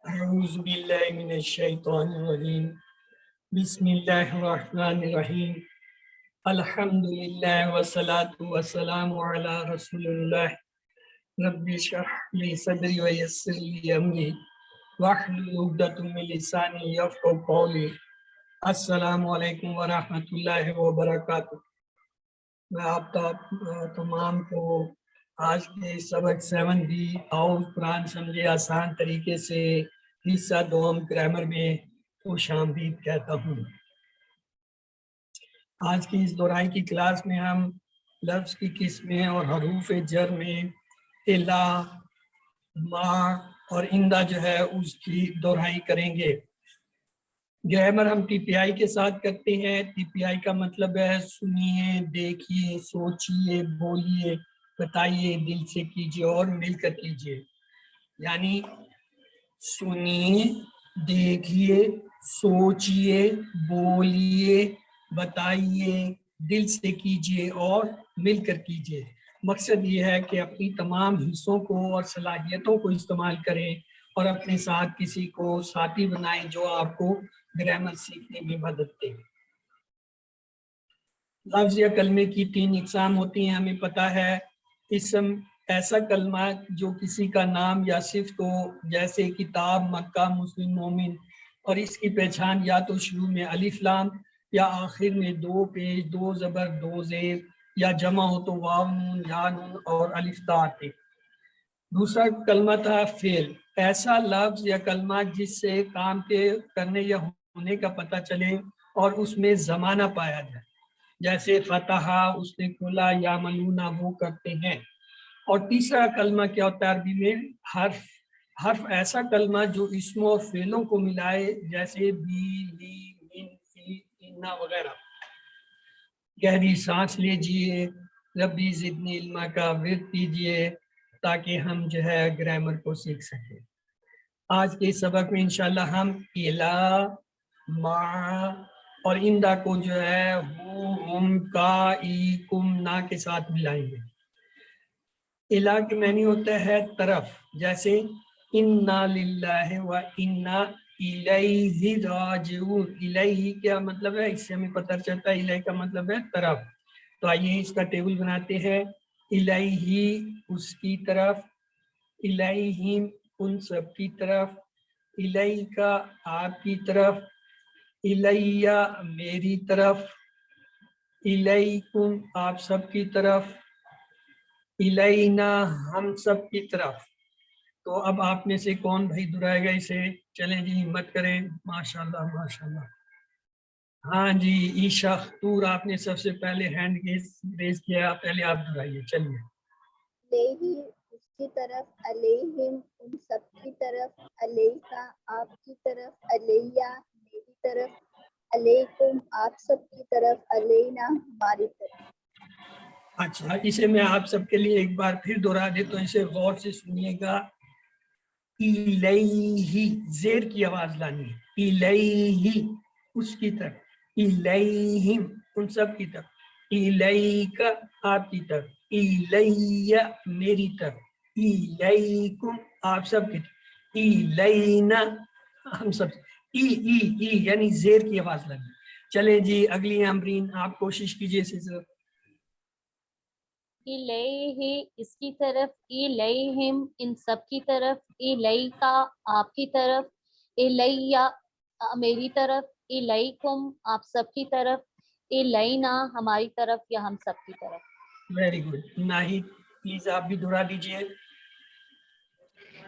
اعوذ باللہ من الشیطان الرجیم بسم اللہ الرحمن الرحیم الحمدللہ والصلاة والسلام علی رسول اللہ رب اشرح لی صدری ویسر لی امری واحلل عقدۃ من لسانی یفقهوا قولی۔ السلام علیکم ورحمۃ اللہ وبرکاتہ۔ میں آپ تمام کو آج کے سبق 7B آؤ قرآن سمجھے آسان طریقے سے حصہ دوم گرامر میں خوش آمدید کہتا ہوں۔ آج کی اس دہرائی کی کلاس میں ہم لفظ کی قسمیں اور حروف جر میں الا، ما اور اندہ جو ہے اس کی دہرائی کریں گے۔ گرامر ہم ٹی پی آئی کے ساتھ کرتے ہیں۔ ٹی پی آئی کا مطلب ہے سنیے، دیکھیے، سوچیے، بولیے، بتائیے، دل سے کیجیے اور مل کر کیجیے۔ یعنی سنیے، دیکھیے، سوچیے، بولیے، بتائیے، دل سے کیجیے اور مل کر کیجیے۔ مقصد یہ ہے کہ اپنی تمام حصوں کو اور صلاحیتوں کو استعمال کریں اور اپنے ساتھ کسی کو ساتھی بنائیں جو آپ کو گرامر سیکھنے میں مدد دے۔ لفظ یا کلمے کی 3 اقسام ہوتی ہیں، ہمیں پتہ ہے۔ اسم ایسا کلمہ جو کسی کا نام یا صفت ہو، جیسے کتاب، مکہ، مسلم، مومن، اور اس کی پہچان یا تو شروع میں الف لام یا آخر میں 2 پیش، 2 زبر، 2 زیر، یا جمع ہو تو واو نون، یا نون اور الف تا آتے۔ دوسرا کلمہ تھا فعل، ایسا لفظ یا کلمہ جس سے کام کے کرنے یا ہونے کا پتہ چلے اور اس میں زمانہ پایا جائے، جیسے فتح، اس نے کھولا، یا ملونا، وہ کرتے ہیں۔ اور تیسرا کلمہ کیا ہوتا ہے عربی میں؟ حرف ایسا کلمہ جو اسموں اور فعلوں کو ملائے، جیسے بی، لی، من، فی، انا وغیرہ۔ گہری سانس لیجئے، ربی زدنی علما کا ورد کیجئے تاکہ ہم جو ہے گرامر کو سیکھ سکیں۔ آج کے سبق میں انشاءاللہ ہم الا، ما اور اندہ کو جو ہے ہو، ہم، کا، ای، کم، نا کے ساتھ ملائیں گے۔ الا کے معنی ہوتا ہے طرف، جیسے انا للہ و انا الیہ راجعون۔ الیہ کیا مطلب ہے؟ اس سے ہمیں پتہ چلتا ہے الیہ کا مطلب ہے طرف۔ تو آئیے اس کا ٹیبل بناتے ہیں۔ الیہ اس کی طرف، الیہم ان سب کی طرف، الیکا آپ کی طرف، الیہ میری طرف، الیکم آپ سب کی طرف، الینا ہم سب کی طرف۔ تو اب آپ میں سے کون بھائی دہرائے گا اسے؟ چلیں جی ہمت کریں۔ ماشاءاللہ ماشاءاللہ۔ ہاں جی عیشا خطور آپ نے سب سے پہلے ہینڈ ریز کیا، پہلے آپ دہرائیے۔ چلیے۔ علیہ اس کی طرف، علیہم ان سب کی طرف، علیکا آپ کی طرف، علیہ میری طرف، علیکم آپ سب کی طرف، علینا ہماری طرف۔ اچھا اسے میں آپ سب کے لیے ایک بار پھر دہرا دیتا ہوں، اسے غور سے سنیے گا۔ الیہ زیر کی آواز لانی ہے، الیہ اس کی طرف، الیہم ان سب کی طرف، الیکا آپ کی طرف، الیہ میری طرف، الیکم آپ سب کی طرف، الینا ہم سب۔ ای ای ای یعنی زیر کی آواز لانی۔ چلیں جی اگلی امرین آپ کوشش کیجئے اسے ذرا۔ الیہ اس کی طرف، الیہم ان سب کی طرف، الیکا آپ کی طرف، الیہ میری طرف، الیکم آپ سب کی طرف، الینا ہماری طرف یا ہم سب کی طرف۔ Very good. ناہید پلیز آپ بھی دہرا دیجئے۔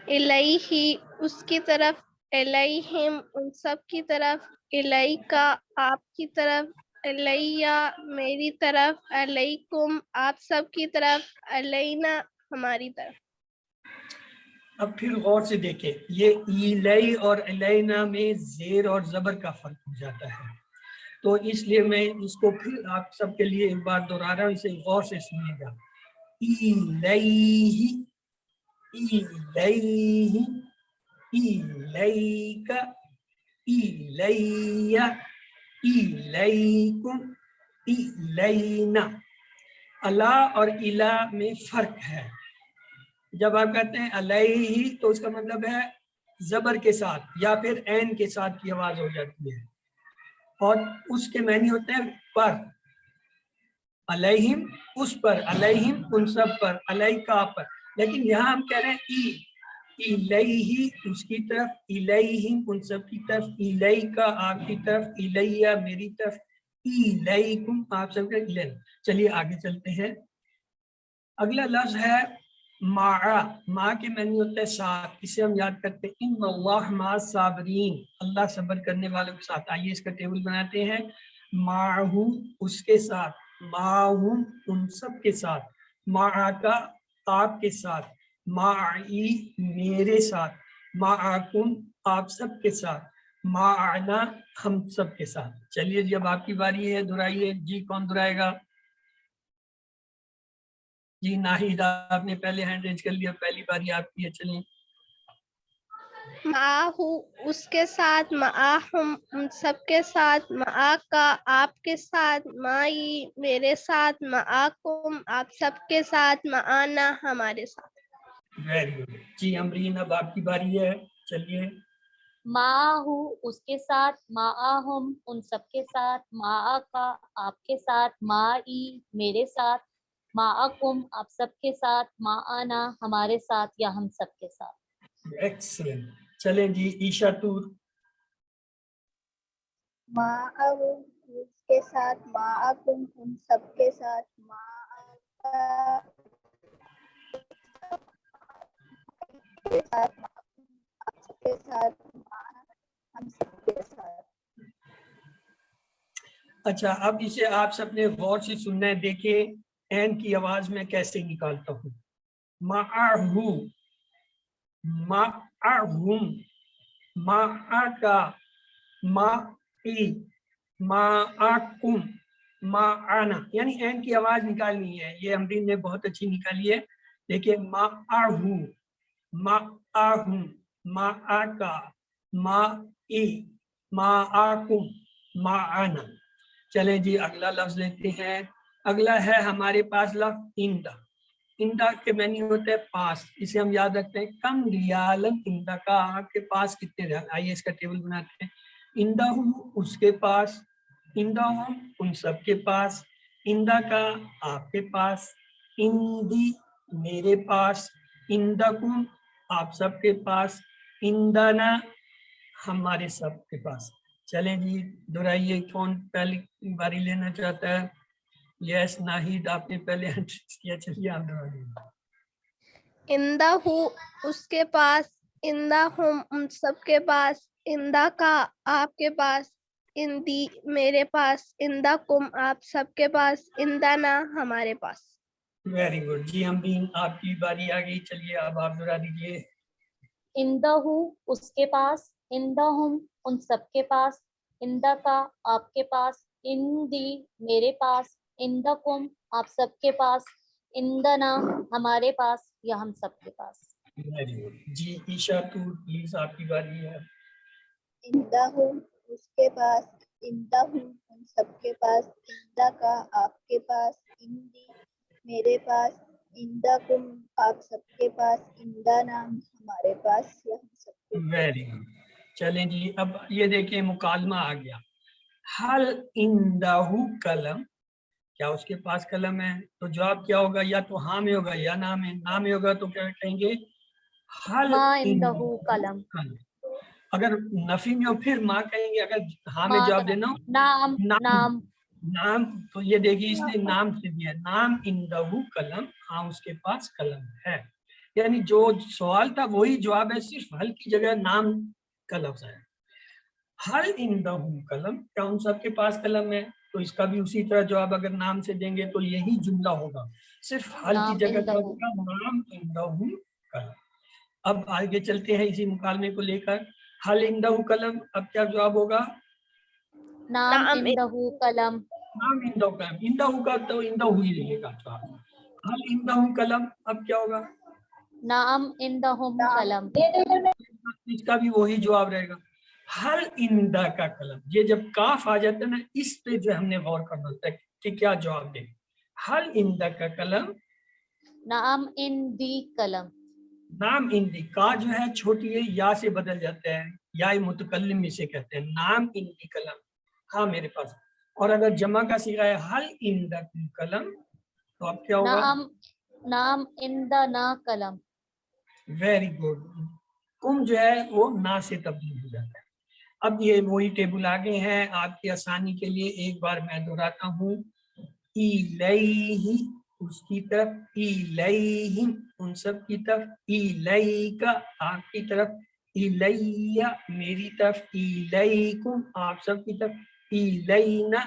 الیہ اس کی طرف، الیہم ان سب کی طرف، الیکا آپ کی طرف، الیہ میری طرف، علیکم آپ سب کی طرف، علینا ہماری طرف۔ اب پھر غور سے دیکھیں، یہ ایلی اور الینا میں زیر اور زبر کا فرق ہو جاتا ہے، تو اس لیے میں اس کو پھر آپ سب کے لیے ایک بار دہرا رہا ہوں، اسے غور سے سنیے گا۔ ایلیہ، ایلیہ، ایلیکا، ایلیہ، ایلیکم، ایلینا۔ الا اور الا میں فرق ہے۔ جب آپ کہتے ہیں علیہ تو اس کا مطلب ہے زبر کے ساتھ یا پھر عین کے ساتھ کی آواز ہو جاتی ہے اور اس کے معنی ہوتے ہیں پر. علیہم اس پر, علیہم ان سب پر, علیکا پر. لیکن یہاں ہم کہہ رہے ہیں الیہ اس کی طرف, الیہم ان سب کی طرف, الیکا آپ کی طرف, الیہ میری طرف, الیکم آپ سب کے طرف. چلیے آگے چلتے ہیں. اگلا لفظ ہے مع. مع کے معنی ہوتا ہے ساتھ. اسے ہم یاد کرتے ہیں ان اللہ مع الصابرین, اللہ صبر کرنے والوں کے ساتھ. آئیے اس کا ٹیبل بناتے ہیں. معہ اس کے ساتھ, معہم ان سب کے ساتھ, معکا آپ کے ساتھ, معی میرے ساتھ, معکم آپ سب کے ساتھ, معنا ہم سب کے ساتھ. چلیے جی اب آپ کی باری ہے, دہرائیے جی. کون دہرائے گا؟ جی ناہید آپ نے پہلے ہینڈ ریز کر لیا, پہلی باری آپ کی ہے. چلیں. معاہو اس کے ساتھ, معاہم ان سب کے ساتھ, معاکا آپ کے ساتھ, معی میرے ساتھ, معاکم آپ سب کے ساتھ, معانا ہمارے ساتھ. Very good. جی امرین اب آپ کی باری ہے. چلیے. معاہو اس کے ساتھ, معاہم ان سب کے ساتھ, معاکا آپ کے ساتھ, معی میرے ساتھ, معاکم آپ سب کے ساتھ, معانا ہمارے ساتھ یا ہم سب کے ساتھ. ایکسلنٹ. چلیں جی عیشا تور. معہو اس کے ساتھ, معکم ان سب کے ساتھ, معاکا کے ساتھ, آپ سب کے ساتھ, ہم سب کے ساتھ. اچھا اب اسے آپ سب نے غور سے سننا ہے. دیکھیں این کی آواز میں کیسے نکالتا ہوں. معہو, معہم, معکا, معی, معکم, معنا. یعنی این کی آواز نکالنی ہے. یہ امرین نے بہت اچھی نکالی ہے. دیکھیں معہو, معہم, معکا, معی, معکم, معنا. چلیں جی اگلا لفظ لیتے ہیں. اگلا ہے ہمارے پاس لفظ اندہ. اندہ کے معنی ہوتے ہیں پاس. اسے ہم یاد رکھتے ہیں کم ریالن اندہ کا, آپ کے پاس کتنے ریال. آئیے اس کا ٹیبل بناتے ہیں. اندہ اس کے پاس, اندہ ان سب کے پاس, اندہ کا آپ کے پاس, اندی میرے پاس, اندکم آپ سب کے پاس, اندنا ہمارے سب کے پاس. چلیں جی دہرائیے. کون پہلی باری لینا چاہتا ہے؟ یس ناہید آپ نے پہلے انٹریس کیا. چلیے آپ دہرائیے. اندہ اس کے پاس, اندہ ہم ان سب کے پاس, اندہ کا آپ کے پاس, اندی میرے پاس, اندہ کم آپ سب کے پاس, اندنا ہمارے پاس. Very good. جی امرین آپ کی باری آ گئی. چلیے اب آپ دہرا دیجیے. اندہو اس کے پاس, اندہم ان سب کے پاس, اندہ کا آپ کے پاس, اندی میرے پاس, اندکم آپ سب کے پاس, اندنا ہمارے پاس یا ہم سب کے پاس. Very good. جی عیشا تور پلیز آپ کی باری ہے. اندہ اس کے پاس, اندہ ان سب کے پاس, اندہ کا آپ کے پاس, اندی میرے پاس, اندہ کم آپ سب کے پاس, اندہ نام ہمارے پاس یا ہم سب کے پاس. Very good. چلیں جی اب یہ دیکھیں مکالمہ آ گیا. حل اندہ قلم, کیا اس کے پاس قلم ہے؟ تو جواب کیا ہوگا؟ یا تو ہاں میں ہوگا یا نہ میں. نہ میں ہوگا تو کیا کہیں گے؟ حل ما اندہ عندہ قلم. اگر نفی میں ہو پھر ماں کہیں گے. اگر ہاں میں ما جواب دینا ہو نام, نام نام تو یہ دیکھیے اس نے نام سے دیا. نام اندہ قلم, ہاں اس کے پاس قلم ہے. یعنی جو سوال تھا وہی جواب ہے, صرف حل کی جگہ نام کا لفظ ہے. حل اندہ قلم, کیا ان سب کے پاس قلم ہے؟ تو اس کا بھی اسی طرح جواب اگر نام سے دیں گے تو یہی جملہ ہوگا. صرف حل کی نام جگہ عندہ. کیا ہوگا؟ نام اندہ قلم. اب آگے چلتے ہیں اسی مکالمے کو لے کر. حل اندہ قلم, اب کیا جواب ہوگا؟ نام عندہ قلم. نام اندہ قلم. اندہ کا تو اندہ ہی رہے گا جواب. حل اندہ قلم, اب کیا ہوگا؟ نام عندہم قلم. اس کا بھی وہی جواب رہے گا. حل اندہ کا قلم, یہ جب کاف آ جاتا ہے نا, اس پہ جو ہم نے غور کرنا ہوتا ہے کہ کیا جواب دیں. حل اندہ کا قلم, نام عندی قلم. نام اندی کا جو ہے چھوٹی ہے یا سے بدل جاتا ہے، یا متکلم اسے کہتے ہیں، نام اندی قلم، ہاں میرے پاس. اور اگر جمع کا صیغہ ہے حل اندکم قلم تو اب کیا ہوگا؟ نام عندنا قلم. Very good. کم جو ہے وہ نا سے تبدیل ہو جاتا ہے. اب یہ وہی ٹیبل آگے ہیں، آپ کی آسانی کے لیے ایک بار میں دہراتا ہوں. الیہ اس کی طرف، الیہم ان سب کی طرف، الیکا آپ کی طرف، الیہ میری طرف، الیکم آپ سب کی طرف، الینا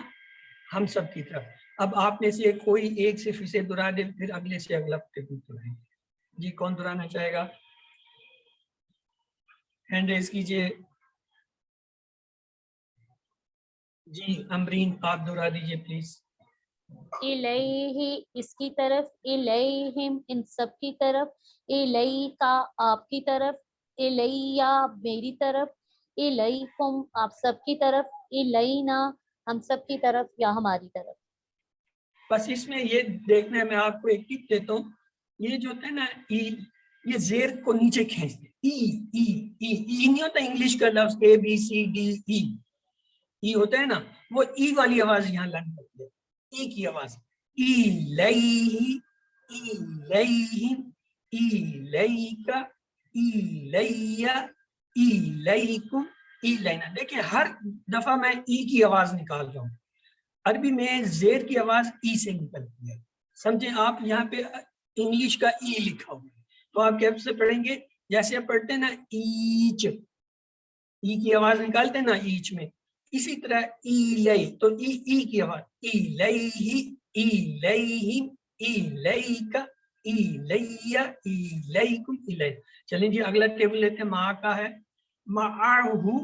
ہم سب کی طرف. اب آپ میں سے کوئی ایک صرف اسے دہرا دے، پھر اگلے سے اگلا ٹیبل دہرائیں. جی کون دہرانا چاہے گا؟ ہینڈ ریز کیجئے. جی امرین آپ دہرا دیجئے پلیز. الیہ اس کی طرف، الیہم ان سب کی طرف، الیکا آپ کی طرف، الیہ میری طرف، الیکم آپ سب کی طرف، الینا ہم سب کی طرف یا ہماری طرف. بس اس میں یہ دیکھنا ہے، میں آپ کو ایک ٹپ دیتا ہوں. یہ جو ہوتا ہے نا ای، یہ زیر کو نیچے کھینچتے ای ای ای ای نہیں ہوتا انگلش کا لفظ اے بی سی ڈی ای، ای ہوتا ہے نا، وہ ای والی آواز یہاں لانی پڑتی ہے، ای کی آواز. الیہ الیہم الیکا الیہ الیکم الینا. دیکھیں ہر دفعہ میں ای کی آواز نکال رہا ہوں. عربی میں زیر کی آواز ای سے نکلتی ہے، سمجھیں آپ یہاں پہ انگلش کا ای لکھا ہوا ہے تو آپ کیسے پڑھیں گے؟ جیسے آپ پڑھتے ہیں نا ایچ، ای کی آواز نکالتے ہیں نا ایچ میں، اسی طرح ایلی تو ای کی آواز، ایلیہ ایلیہم ایلیکا ایلیہ ایلیکم الیہ. چلیں جی اگلا ٹیبل لیتے ہیں. ماں کا ہے، معاہو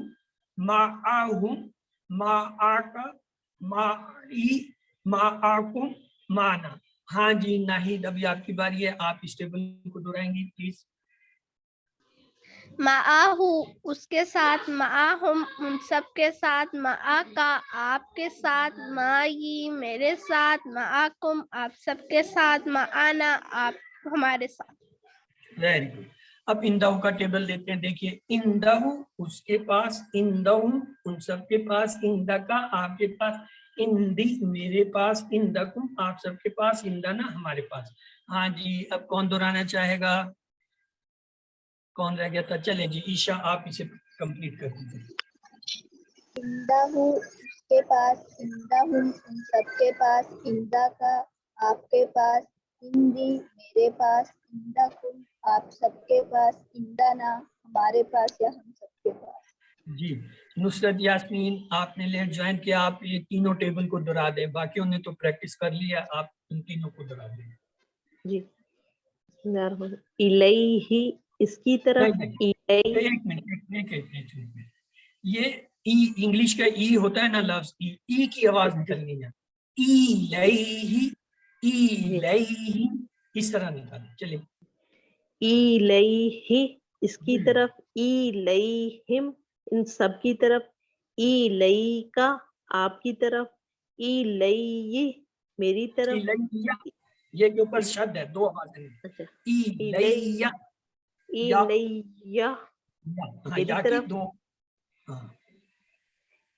معاہم معاکا معی معاکم معنا. ہاں جی ناہید ابھی آپ کی باری ہے، آپ اس ٹیبل کو دہرائیں گی پلیز. معاہو اس کے ساتھ، معاہم ان سب کے ساتھ، معاکا آپ کے ساتھ، معی میرے ساتھ، معاکم آپ سب کے ساتھ، معانا آپ ہمارے ساتھ. Very good. اب اندہو کا ٹیبل دیتے ہیں. دیکھیے اندہو اس کے پاس، اندہم ان سب کے پاس، اندکا آپ کے پاس، اندی میرے پاس، اندکم آپ سب کے پاس، اندنا ہمارے پاس. ہاں جی اب کون دہرانا چاہے گا؟ کون رہ گیا تھا؟ چلیں جی عشا آپ اسے کمپلیٹ کر دیجیے. اندہو اس کے پاس، اندہم ان سب کے پاس، اندکا آپ کے پاس، اندی میرے پاس، اندکم آپ سب کے پاس، اندنا ہمارے پاس یا ہم سب کے پاس. جی نصرت یاسمین آپ نے لیٹ جوائن کیا، آپ یہ تینوں ٹیبل کو دہرا دیں، باقیوں نے تو پریکٹس کر لیا، آپ ان تینوں کو دہرا دیں. جی الیہ اس کی طرف، الیہ ایک منٹ. یہ ای انگلش کا ای ہوتا ہے نا لفظ ای کی آواز نکلنی ہے. ایلیہ ایلیہ اس طرح نکالیں. چلیے الیہ اس کی طرف، الیہم ان سب کی طرف، الیکا آپ کی طرف، الیہ میری طرف. الیہ یہ کے اوپر شد ہے، دو آوازیں ہیں. اچھا الیہ یا الیہ ہاں میری یا کی طرف، دو. ہاں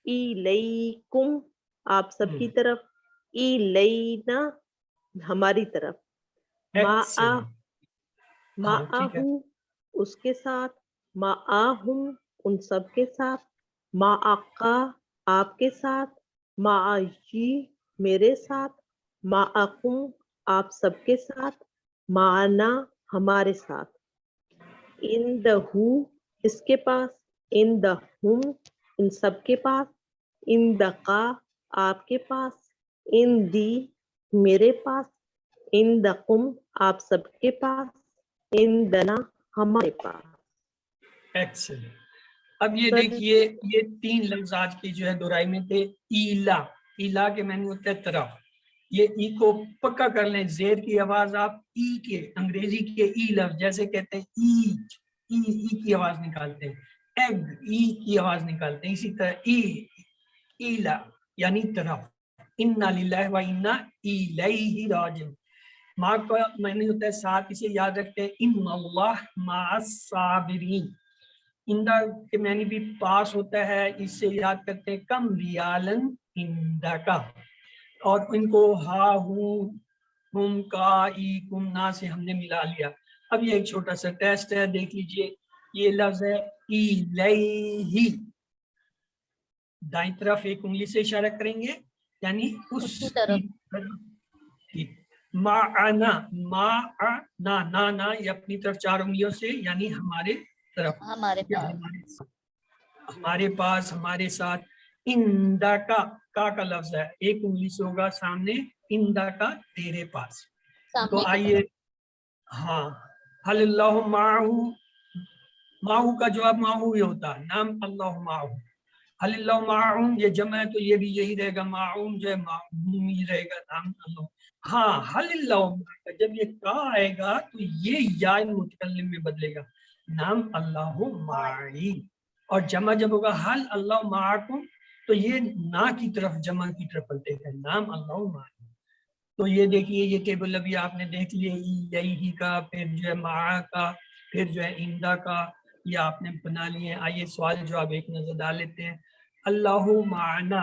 الیکم آپ سب کی طرف، الینا ہماری طرف. ایکسلنٹ. ہاں ٹھیک ہے. معاہو اس کے ساتھ، معاہم ان سب کے ساتھ، معاقا آپ کے ساتھ، معی میرے ساتھ، معاکم آپ سب کے ساتھ، معنا ہمارے ساتھ. اندہو اس کے پاس، اندہم ان سب کے پاس، اندقا آپ کے پاس، اندی میرے پاس، اندقم آپ سب کے پاس، اندنا ہمارے پاس. ایکسلنٹ. اب یہ سر دیکھیے یہ تین لفظ آج کی جو ہے دہرائی میں تھے. ایلا، ایلا کے معنی ہوتا ہے طرف. یہ ای کو پکا کر لیں، زیر کی آواز آپ ای کے، انگریزی کے ای لفظ جیسے کہتے ہیں ایچ، ای کی آواز نکالتے ہیں. ایگ ای کی آواز نکالتے ہیں. اسی طرح ای ایلا یعنی طرف. انا للہ و انا الیہ راجعون. ما کا معنی ہوتا ہے ساتھ، اسے یاد رکھتے ہیں. ان اللہ مع الصابرین. اندا کے معنی بھی پاس ہوتا ہے، اس سے یاد کرتے ہیں کم ریالن اندا کا، اور ان کو ہا ہم کا ای کم نا سے ہم نے ملا لیا. اب یہ ایک چھوٹا سا ٹیسٹ ہے، دیکھ لیجئے. یہ لفظ ہے الیہ، دائیں طرف ایک انگلی سے اشارہ کریں گے یعنی اس کی طرف. معنا، معنا، نا یہ اپنی طرف 4 انگلیوں سے یعنی ہمارے طرف، ہمارے یا پاس. ہمارے پاس، ہمارے ساتھ. اندا کا لفظ ہے، ایک انگلی سے ہوگا سامنے، اندا کا تیرے پاس. سامنے تو کی آئیے، ہاں، حل اللہ معہو، معہو کا جواب معہو ہی ہوتا ہے، نام اللہ معہو. حل اللہ معہوم یہ جمع ہے تو یہ بھی یہی رہے گا، معہوم جو ہے معہوم ہی رہے گا، نام اللہ. ہاں، حل اللہ معہوم جب یہ کا آئے گا تو یہ یا متکلم میں بدلے گا، نام اللہ معی. اور جمع جب ہوگا حل اللہ معکم تو یہ نا کی طرف، جمع کی طرف بلتے ہیں، نام اللہ معی. تو یہ دیکھیے، یہ ٹیبل ابھی آپ نے دیکھ لیے، یہی کا، پھر جو ہے معا کا، پھر جو ہے اندا کا، یہ آپ نے بنا لیے. آئیے سوال جواب ایک نظر ڈال لیتے ہیں. اللہ معنا،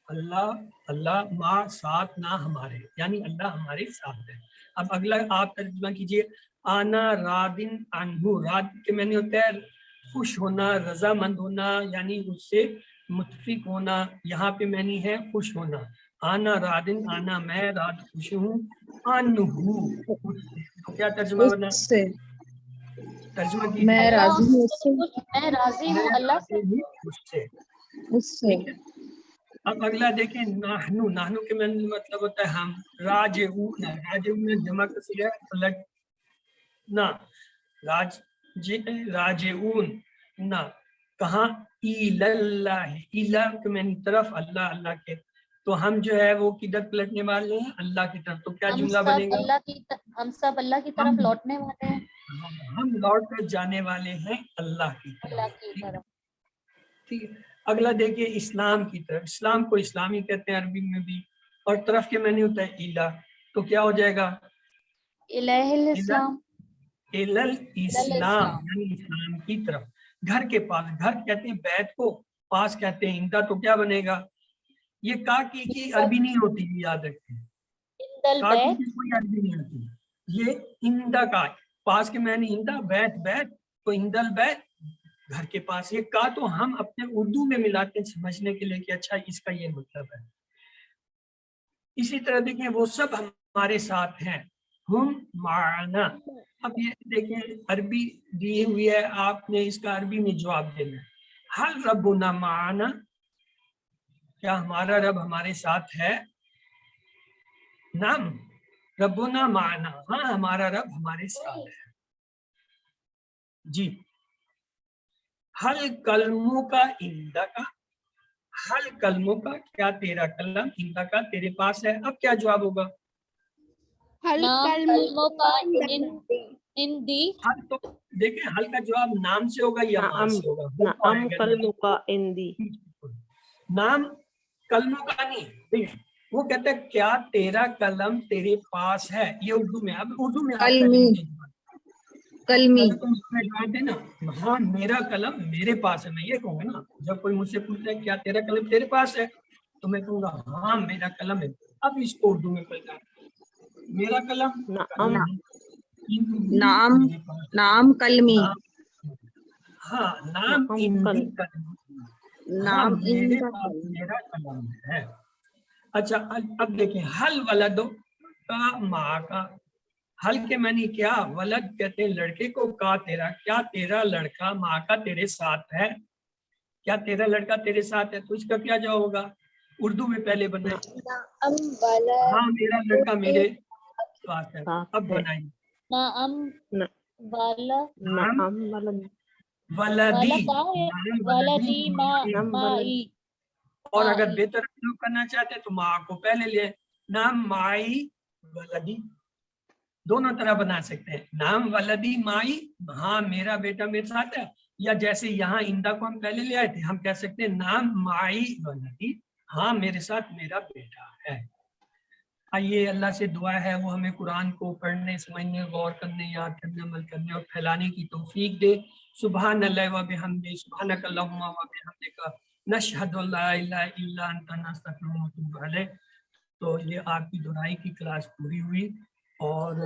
اللہ ما ساتھ نہ ہمارے، یعنی اللہ ہمارے ساتھ ہے. اب اگلا آپ ترجمہ کیجئے. آنا رادن عنہ، راد کے معنی ہوتا ہے خوش ہونا، رضامند ہونا، یعنی اس سے متفق ہونا. یہاں پہ معنی ہے خوش ہونا. آنا رادن، آنا میں راد خوش ہوں، عنہ تو کیا ترجمہ بنا؟ اس سے ترجمہ کیجیے. میں راضی ہوں اس سے، میں راضی ہوں اللہ سے. اس سے، اس سے. ٹھیک ہے. اب اگلا دیکھیں، نحنو، نحنو کے مطلب ہوتا ہے ہم. راجعون، راجعون جمع کا صیغہ ہے پلٹنا، راجعون نا، کہاں؟ الاللہ، الہ کے معنی طرف، اللہ، اللہ کے. تو ہم جو ہے وہ کدھر پلٹنے والے ہیں؟ اللہ کی طرف. تو کیا ہم جملہ سب بنے گا؟ ہم سب اللہ کی طرف لوٹنے والے ہیں، ہم لوٹ کر جانے والے ہیں اللہ کی اللہ طرف. کی طرف. ٹھیک ہے. اگلا دیکھیے، اسلام کی طرف. اسلام کو اسلامی کہتے ہیں عربی میں بھی، اور طرف کے معنی ہوتا ہے الہ. تو کیا ہو جائے گا؟ الہ الاسلام. الاسلام، یعنی اسلام کی طرف. گھر کے پاس، گھر کہتے ہیں بیت کو، پاس کہتے ہیں اندا. تو کیا بنے گا؟ یہ کا کی عربی نہیں ہوتی، یاد رکھیں. اندل کا بیت، کی کوئی عربی نہیں ہوتی. یہ اندا کا، پاس کے معنی اندا، بیت بیت، تو اندل بیت گھر کے پاس. یہ کا تو ہم اپنے اردو میں ملاتے ہیں سمجھنے کے لیے کہ اچھا اس کا یہ مطلب ہے. اسی طرح دیکھیں، وہ سب ہمارے ساتھ ہیں، ہم معنا. اب یہ دیکھیں، عربی دی ہوئی ہے، آپ نے اس کا عربی میں جواب دینا ہے. حل ربنا معنا، کیا ہمارا رب ہمارے ساتھ ہے؟ نعم ربنا معنا، ہاں ہمارا رب ہمارے ساتھ ہے. جی. حل کلموں کا اندا کا، حل کلموں کا، کیا تیرا کلم اندا کا تیرے پاس ہے؟ اب کیا جواب ہوگا؟ حل نام کلموں کلموں کا Hindi. ان دی. حل تو دیکھیں، حل کا جواب نام سے ہوگا یا ماں سے ہوگا؟ وہ تو آئے نعم گا. کلموں کا اندی. نام کلموں کا نہیں، دیکھیں وہ کہتا ہے کیا تیرا قلم تیرے پاس ہے. یہ اردو میں. اب اردو میں آپ کلمی، کلمی. جواب دینا، ہاں میرا قلم میرے پاس ہے. میں یہ کہوں گا نا، جب کوئی مجھ سے پوچھتا ہے کیا تیرا قلم تیرے پاس ہے، تو میں کہوں گا ہاں میرا قلم ہے. اب اس کو اردو میں پڑھنا، میرا قلم، نعم، نام، نام کلمی، ہاں نام نعم اندی کلم. قلم، ہاں نام میرے ان پاس میرا قلم ہے. اچھا اب دیکھیں، حل ولد کا ماں کا. حل کے معنی کیا؟ ولد کہتے ہیں لڑکے کو، کا تیرا، کیا تیرا لڑکا ماں کا تیرے ساتھ ہے؟ کیا تیرا لڑکا تیرے ساتھ ہے؟ تو اس کا کیا جواب ہوگا؟ اردو میں پہلے بنائیں. Naam wala ہاں میرا لڑکا میرے ساتھ ہے. اب بنائیں. نعم والا نعم ولد. ولدی، والا کا ہے، نعم ولدی ما نعم مائی. اور اگر بہتر شروع کرنا چاہتے ہیں تو ماں کو پہلے لے. نام مائی ولدی، دونوں طرح بنا سکتے ہیں. نام ولدی مائی، ہاں میرا بیٹا میرے ساتھ ہے. یا جیسے یہاں اندا کو ہم پہلے لے آئے تھے، ہم کہہ سکتے ہیں نام مائی ولدی، ہاں میرے ساتھ میرا بیٹا ہے. آئیے اللہ سے دعا ہے وہ ہمیں قرآن کو پڑھنے سمجھنے غور کرنے یاد کرنے عمل کرنے اور پھیلانے کی توفیق دے. سبحان اللہ و بحمدہ سبحانک اللہم و بحمدک نشہد ان لا الہ الا انت نستغفرک و نتوب الیک. تو یہ آپ کی دعائی کی کلاس پوری ہوئی اور